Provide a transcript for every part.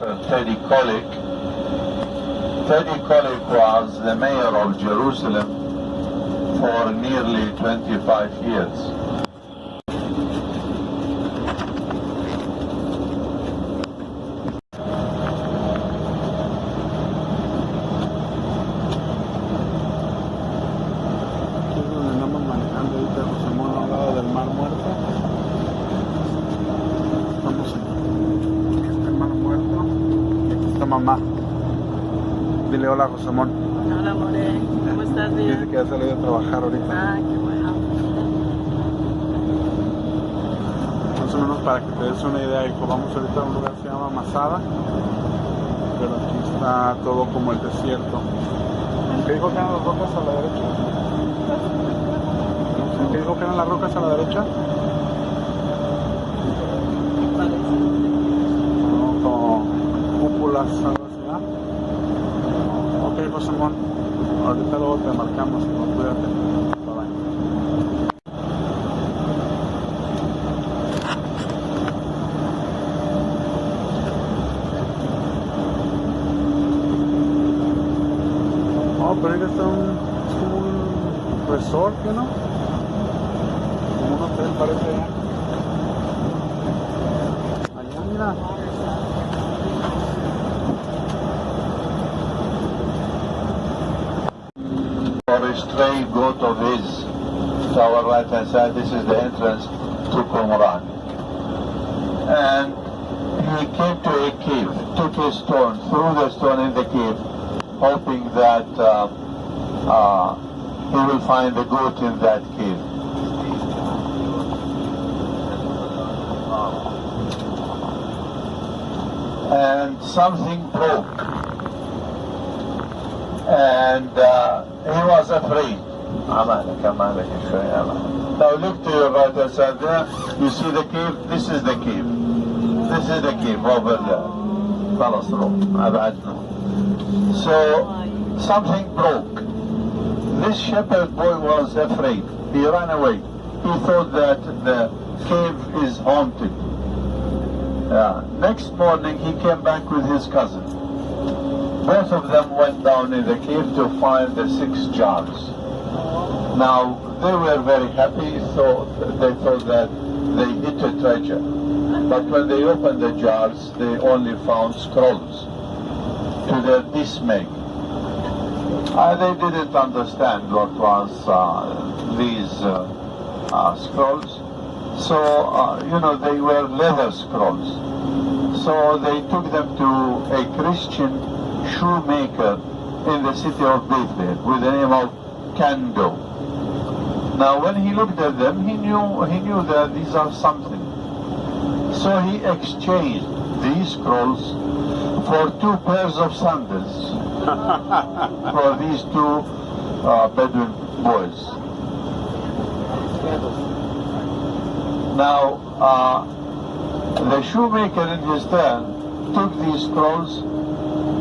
Teddy Kolik. Teddy Kolik was the mayor of Jerusalem for nearly 25 years. Mamá, dile hola a José Mon. Hola, More, ¿cómo estás, Díaz? Dice que ya salió a trabajar ahorita. Ah, qué bueno. Más o menos para que te des una idea, hijo, vamos ahorita a un lugar que se llama Masada, pero aquí está todo como el desierto. ¿Qué dijo que eran las rocas a la derecha? ¿Qué dijo que eran las rocas a la derecha? Cúpulas, algo así, ¿no? Ok, José Mon, ahorita luego te marcamos, hijo, cuídate. Bye bye. Oh, pero ahí está es como un resort, ¿no? Como un hotel parece allá. Allá, mira. For a stray goat of his, to our right hand side, this is the entrance to Qumran. And he came to a cave, took a stone, threw the stone in the cave, hoping that he will find the goat in that cave. And something broke. And he was afraid. Now look to your right hand side there. You see the cave? This is the cave. This is the cave over there. So something broke. This shepherd boy was afraid. He ran away. He thought that the cave is haunted. Next morning he came back with his cousin. Both of them went down in the cave to find the 6 jars. Now, they were very happy, so they thought that they hit a treasure. But when they opened the jars, they only found scrolls, to their dismay. They didn't understand what was these scrolls. So, they were leather scrolls. So they took them to a Christian shoemaker in the city of Bethlehem with the name of Campo. Now when he looked at them, he knew that these are something. So he exchanged these scrolls for 2 pairs of sandals for these 2 Bedouin boys. Now the shoemaker in his turn took these scrolls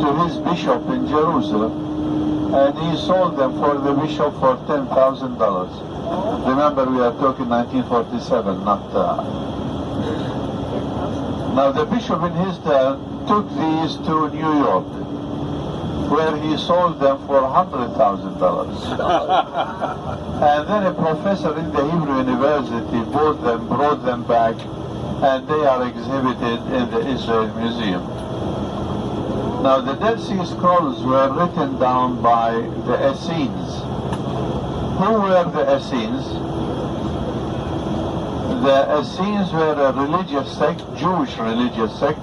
to his bishop in Jerusalem, and he sold them for the bishop for $10,000. Remember, we are talking 1947, not... Now the bishop in his turn took these to New York, where he sold them for $100,000. And then a professor in the Hebrew University bought them, brought them back, and they are exhibited in the Israel Museum. Now the Dead Sea Scrolls were written down by the Essenes. Who were the Essenes? The Essenes were a religious sect, Jewish religious sect,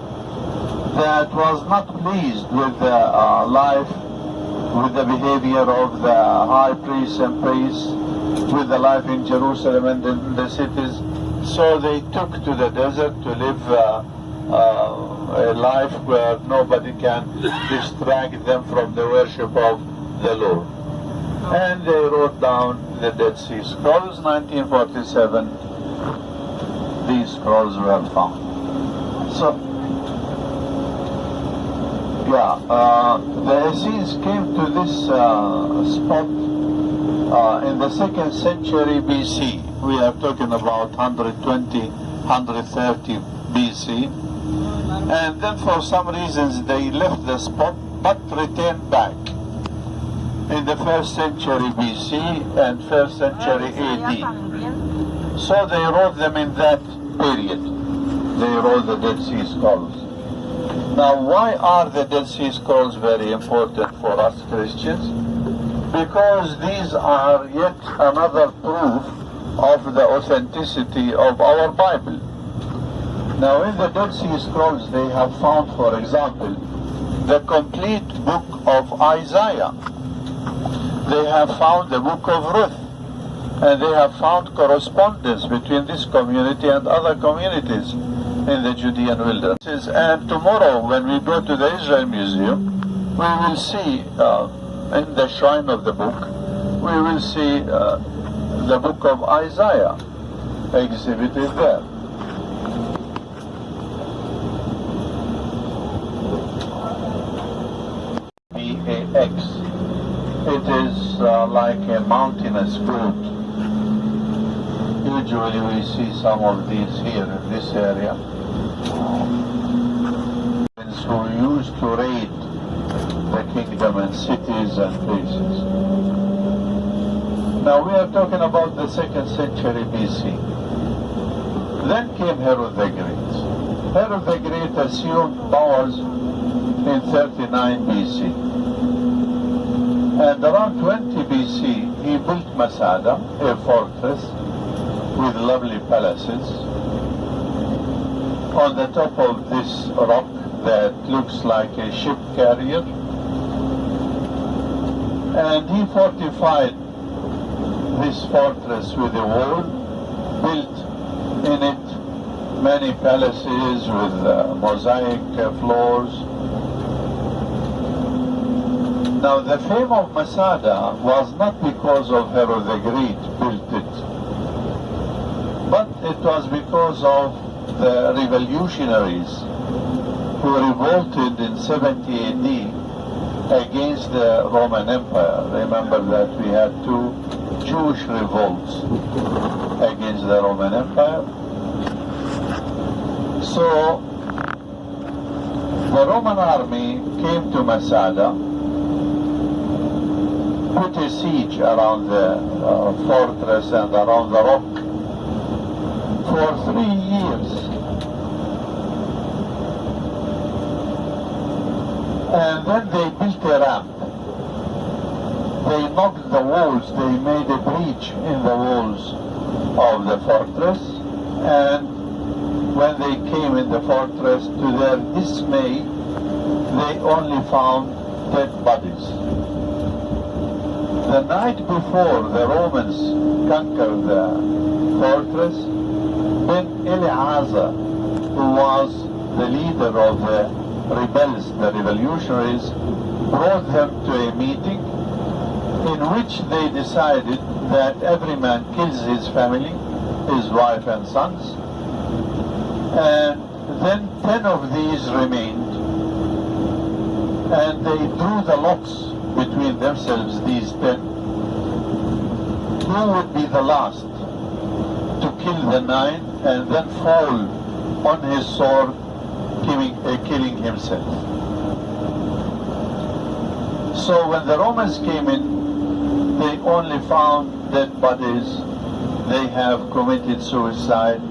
that was not pleased with the life, with the behavior of the high priests and priests, with the life in Jerusalem and in the cities. So they took to the desert to live a life where nobody can distract them from the worship of the Lord. And they wrote down the Dead Sea Scrolls. 1947, these scrolls were found. So, the Essenes came to this spot in the 2nd century BC. We are talking about 120, 130 BC. And then for some reasons they left the spot but returned back in the 1st century BC and 1st century AD. So they wrote them in that period. They wrote the Dead Sea Scrolls. Now, why are the Dead Sea Scrolls very important for us Christians? Because these are yet another proof of the authenticity of our Bible. Now, in the Dead Sea Scrolls, they have found, for example, the complete book of Isaiah. They have found the book of Ruth, and they have found correspondence between this community and other communities in the Judean wilderness. And tomorrow, when we go to the Israel Museum, we will see in the shrine of the book, we will see the book of Isaiah exhibited there. X. It is like a mountainous fruit. Usually we see some of these here in this area. Who used to raid the kingdom and cities and places. Now we are talking about the 2nd century BC. Then came Herod the Great. Herod the Great assumed powers in 39 BC. And around 20 BC, he built Masada, a fortress with lovely palaces, on the top of this rock that looks like a ship carrier. And he fortified this fortress with a wall, built in it many palaces with mosaic floors. Now, the fame of Masada was not because of Herod the Great built it, but it was because of the revolutionaries who revolted in 70 AD against the Roman Empire. Remember that we had 2 Jewish revolts against the Roman Empire. So, the Roman army came to Masada, put a siege around the fortress and around the rock for 3 years. And then they built a ramp. They knocked the walls, they made a breach in the walls of the fortress, and when they came in the fortress, to their dismay, they only found dead bodies. The night before the Romans conquered the fortress, Ben Eleazar, who was the leader of the rebels, the revolutionaries, brought them to a meeting in which they decided that every man kills his family, his wife and sons, and then 10 of these remained, and they drew the lots between themselves, these 10, who would be the last to kill the 9 and then fall on his sword, killing himself. So when the Romans came in, they only found dead bodies. They have committed suicide,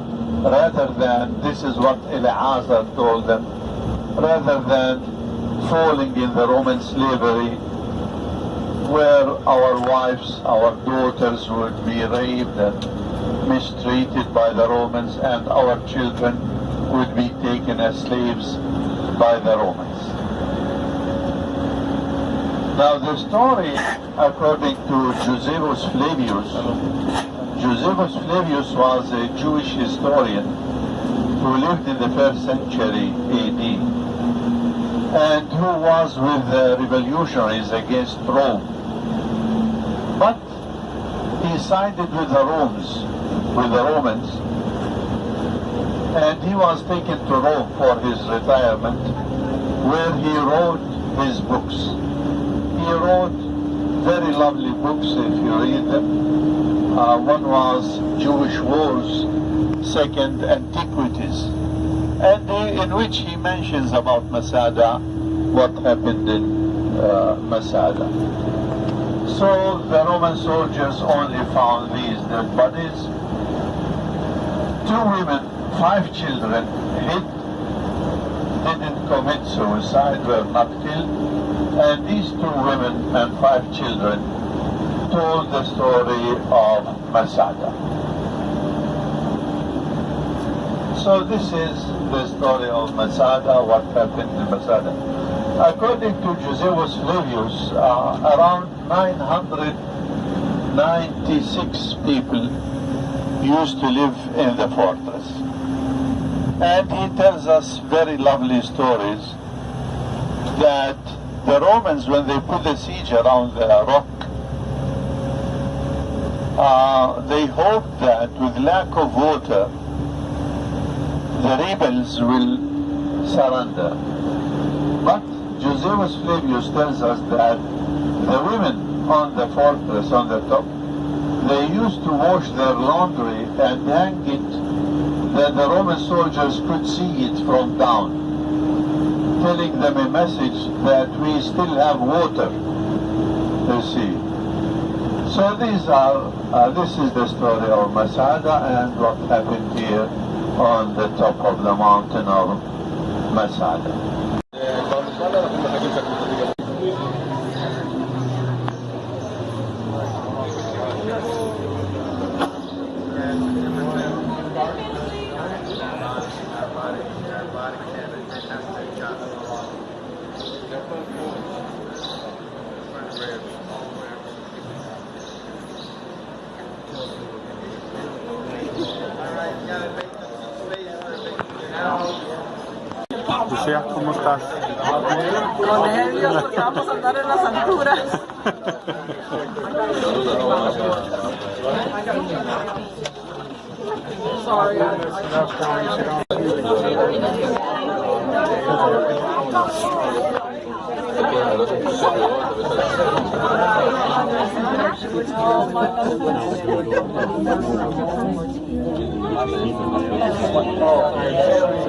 rather than, this is what Eleazar told them, rather than falling in the Roman slavery, where our wives, our daughters would be raped and mistreated by the Romans, and our children would be taken as slaves by the Romans. Now the story, according to Josephus Flavius, Josephus Flavius was a Jewish historian who lived in the 1st century AD and who was with the revolutionaries against Rome. But he sided with the Romans, and he was taken to Rome for his retirement, where he wrote his books. He wrote very lovely books if you read them. One was Jewish Wars, second Antiquities, and in which he mentions about Masada, what happened in Masada. So the Roman soldiers only found these dead bodies. 2 women, 5 children hid, didn't commit suicide, were not killed, and these 2 women and 5 children told the story of Masada. So this is the story of Masada, what happened in Masada. According to Josephus Flavius, around 996 people used to live in the fortress. And he tells us very lovely stories that the Romans, when they put the siege around the rock, they hoped that with lack of water, the rebels will surrender. But Josephus Flavius tells us that the women on the fortress, on the top, they used to wash their laundry and hang it that the Roman soldiers could see it from down, telling them a message that we still have water, you see. So this is the story of Masada and what happened here on the top of the mountain of Masada. Lucía, ¿cómo estás? Con nervios porque vamos a andar en las alturas. Sorry.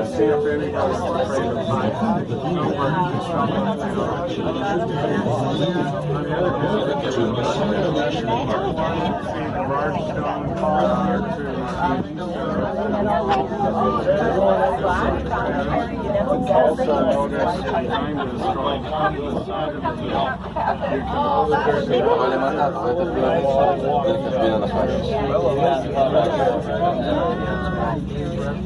See if anybody's afraid of heights. Don't worry. See the large stone column also notice behind us, going up the side of the hill, you can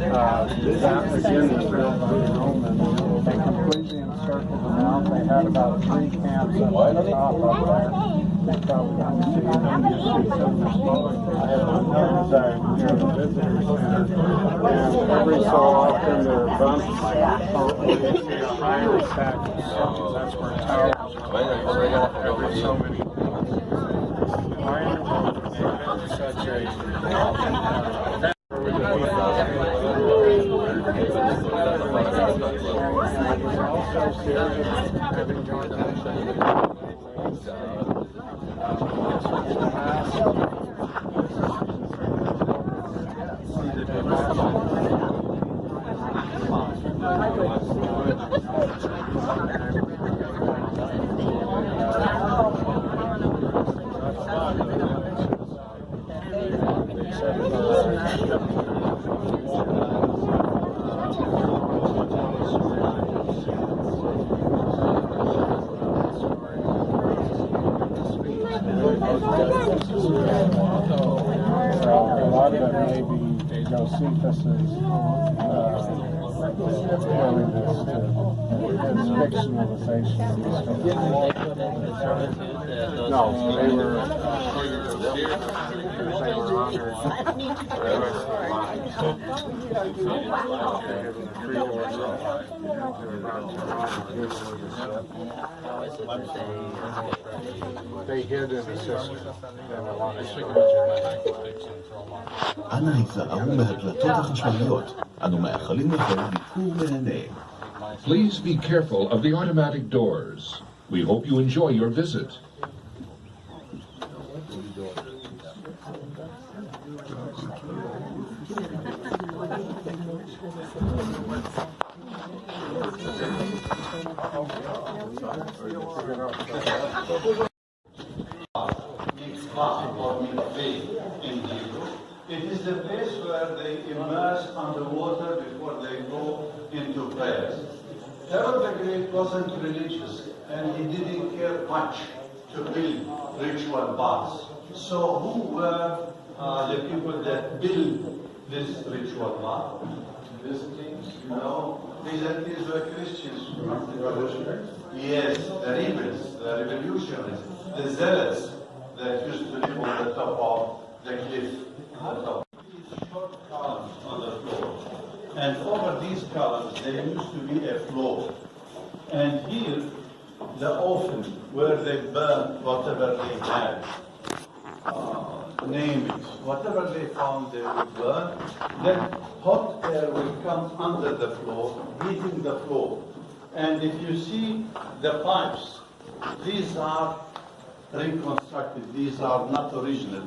that again is built by the Romans. They completely encircled the mount. They had about 3 camps up on the top up there. They probably don't see them. You see some are smaller. Near the visitor center. And every so often there are bumps. You see a higher stack of stones. That's where towers are. Every so many iron such a Josephus' willingness to fictionalization of these stories. No, they were They hid in the system. אנא היזהרו מהדלתות החשמליות. אנו מאחלים לכם ביקור מהנה. Please be careful of the automatic doors. We hope you enjoy your visit. It is the place where they immerse underwater before they go into prayers. Herod the Great wasn't religious, and he didn't care much to build ritual baths. So who were the people that built this ritual bath? Byzantines? No, Byzantines were Christians. Revolutionaries? Yes, the rebels, the revolutionaries, the zealots that used to live on the top of the cliff. These short columns on the floor. And over these columns there used to be a floor. And here, the oven where they burn whatever they had. Name it. Whatever they found they would burn. Then hot air will come under the floor, heating the floor. And if you see the pipes, these are reconstructed. These are not original.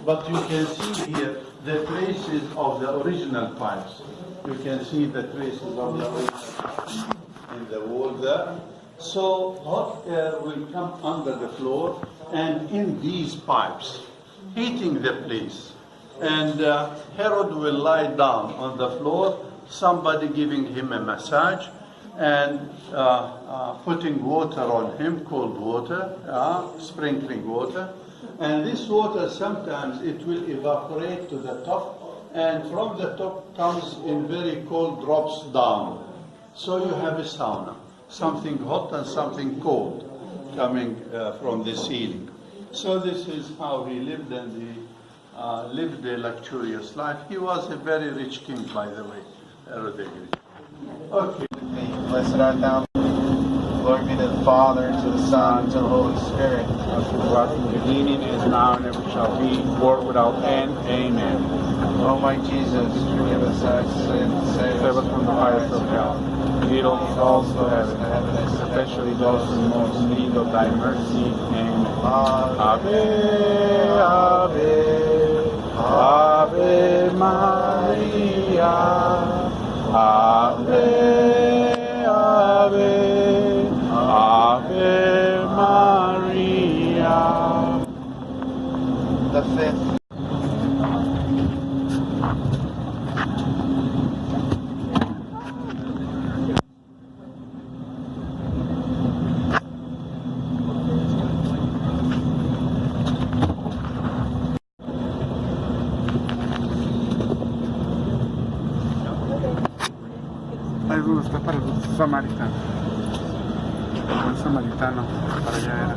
But you can see here the traces of the original pipes. You can see the traces of the original pipes in the wall there. So hot air will come under the floor and in these pipes, heating the place. And Herod will lie down on the floor, somebody giving him a massage and putting water on him, cold water, sprinkling water. And this water sometimes it will evaporate to the top, and from the top comes in very cold drops down. So you have a sauna, something hot and something cold coming from the ceiling. So this is how he lived, and he lived a luxurious life. He was a very rich king, by the way, Herod the Great. Okay. Blessed art thou. Glory be to the Father, to the Son, and to the Holy Spirit. As it was in the beginning, is now, and ever shall be, world without end. Amen. O my Jesus, forgive us our sins, Save us from the fires of hell. Lead all souls to heaven, especially those in most need of thy mercy. Amen. Ave, Ave, Ave Maria. Ave, Ave, Ave Maria. The fifth. Ahí es donde está para los samaritanos. El buen samaritano, para allá era.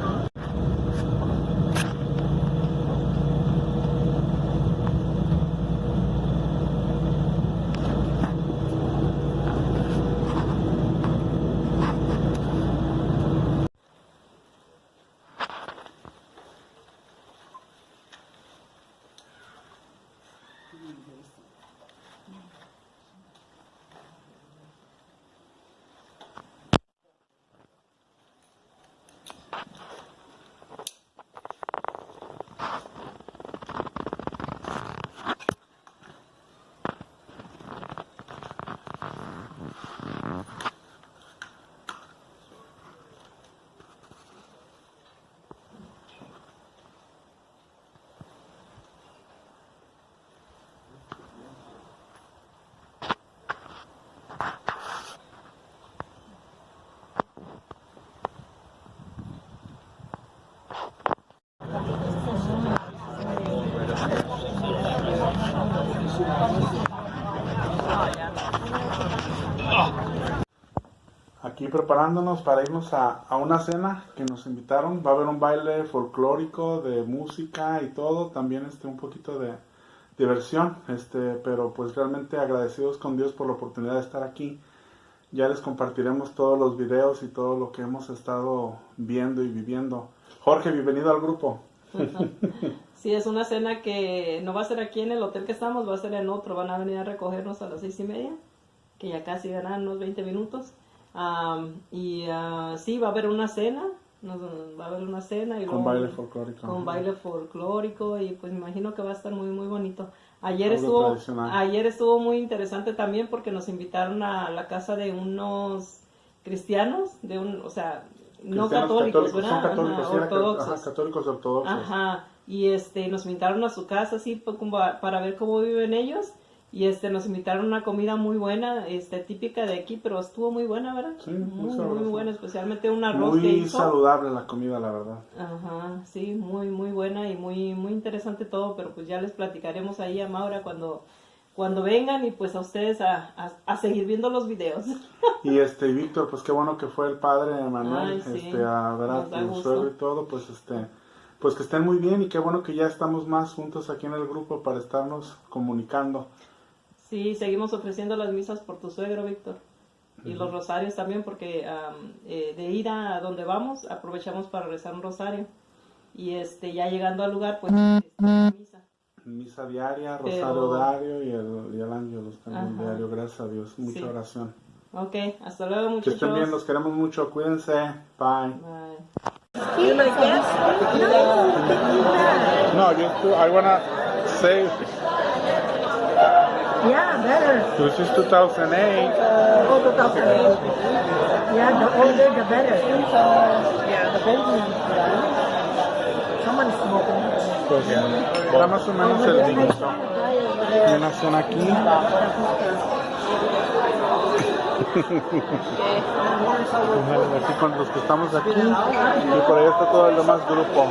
Aquí preparándonos para irnos a una cena que nos invitaron. Va a haber un baile folclórico de música y todo, también un poquito de diversión, pero pues realmente agradecidos con Dios por la oportunidad de estar aquí. Ya les compartiremos todos los videos y todo lo que hemos estado viendo y viviendo. Jorge, bienvenido al grupo. Sí, es una cena que no va a ser aquí en el hotel que estamos, va a ser en otro. Van a venir a recogernos a las 6:30, que ya casi verán unos 20 minutos. Sí, va a haber una cena va a haber una cena y Con luego baile folclórico. con baile folclórico y pues me imagino que va a estar muy muy bonito. Algo tradicional. Ayer estuvo muy interesante también porque nos invitaron a la casa de unos cristianos, o sea, no católicos, ¿verdad? Son católicos, Ajá, sí, ortodoxos. Ajá, católicos ortodoxos. Ajá, y nos invitaron a su casa así para ver cómo viven ellos. Y nos invitaron a una comida muy buena, típica de aquí, pero estuvo muy buena, ¿verdad? Sí, muy sabroso. buena, especialmente un arroz que Muy hizo. saludable la comida, la verdad. Ajá, sí, muy muy buena y muy muy interesante todo, pero pues ya les platicaremos ahí a Maura cuando vengan y pues a ustedes a seguir viendo los videos. Y Víctor, pues qué bueno que fue el padre Manuel, Ay, sí, a ver a nos da tu gusto. suegro y todo, pues que estén muy bien y qué bueno que ya estamos más juntos aquí en el grupo para estarnos comunicando. Sí, seguimos ofreciendo las misas por tu suegro, Víctor. Y los rosarios también, porque de ir a donde vamos, aprovechamos para rezar un rosario. Y ya llegando al lugar, pues, la misa. Misa diaria, rosario diario y el ángelus también Ajá. diario, gracias a Dios. Mucha Sí. oración. Ok, hasta luego, Que muchachos. estén bien, los queremos mucho, cuídense. Bye. Bye. No, I wanna say Yeah, better. this is 2008. Oh, 2008. Yeah, the older the better. Yeah, the baby. Someone smoking. Pues era más o menos el minuto. Hay una cena aquí. Aquí con los que estamos aquí y por ahí está todo el demás grupo.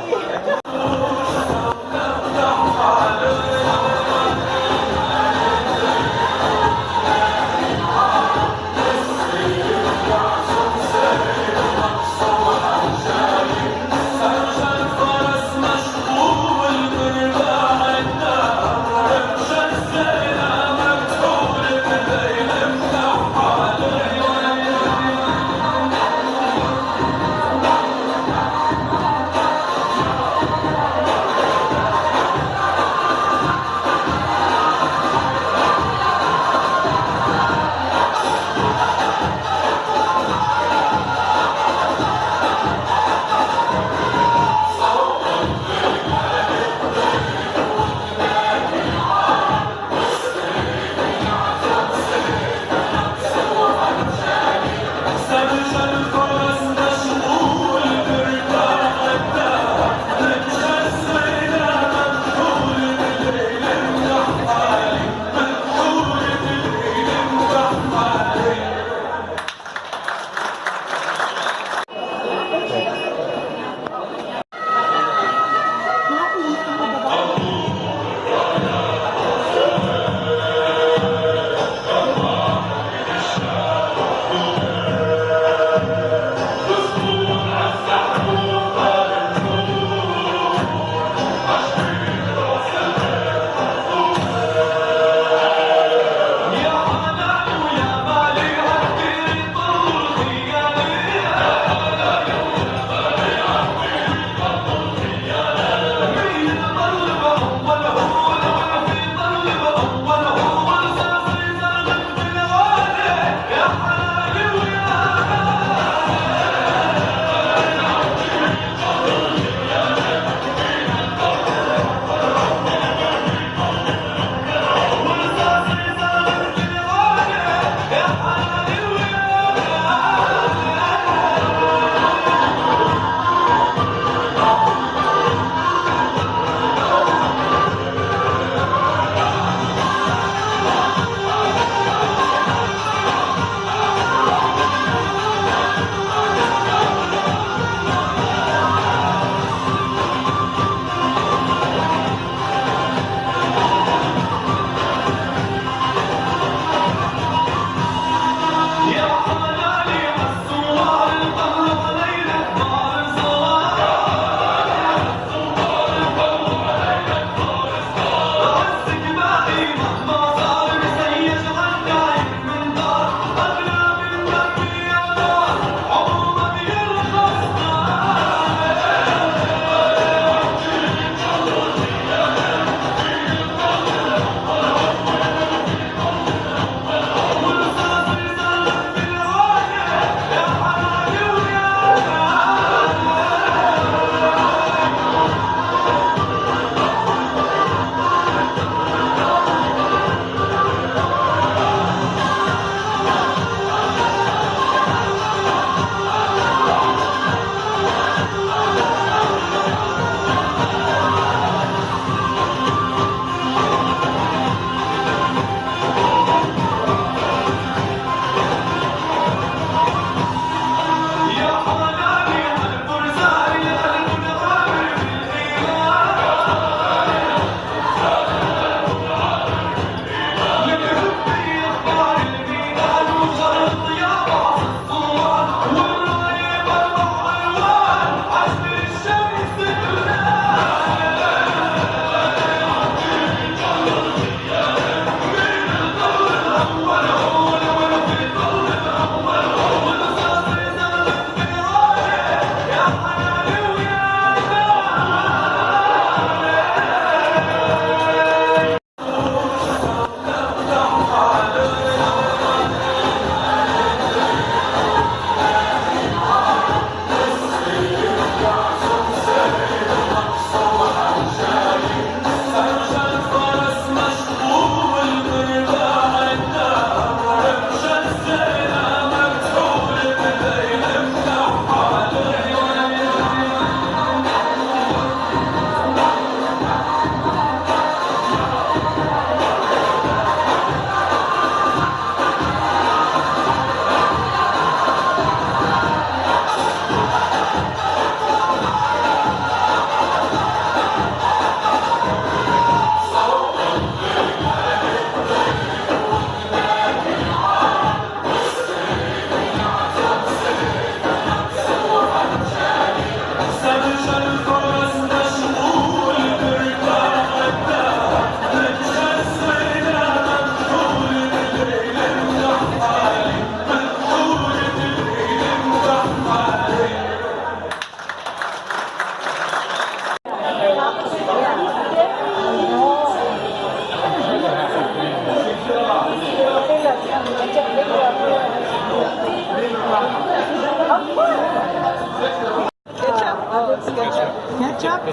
Ketchup?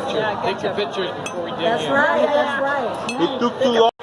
Take your pictures before we dig That's in. right, that's right. It took too long.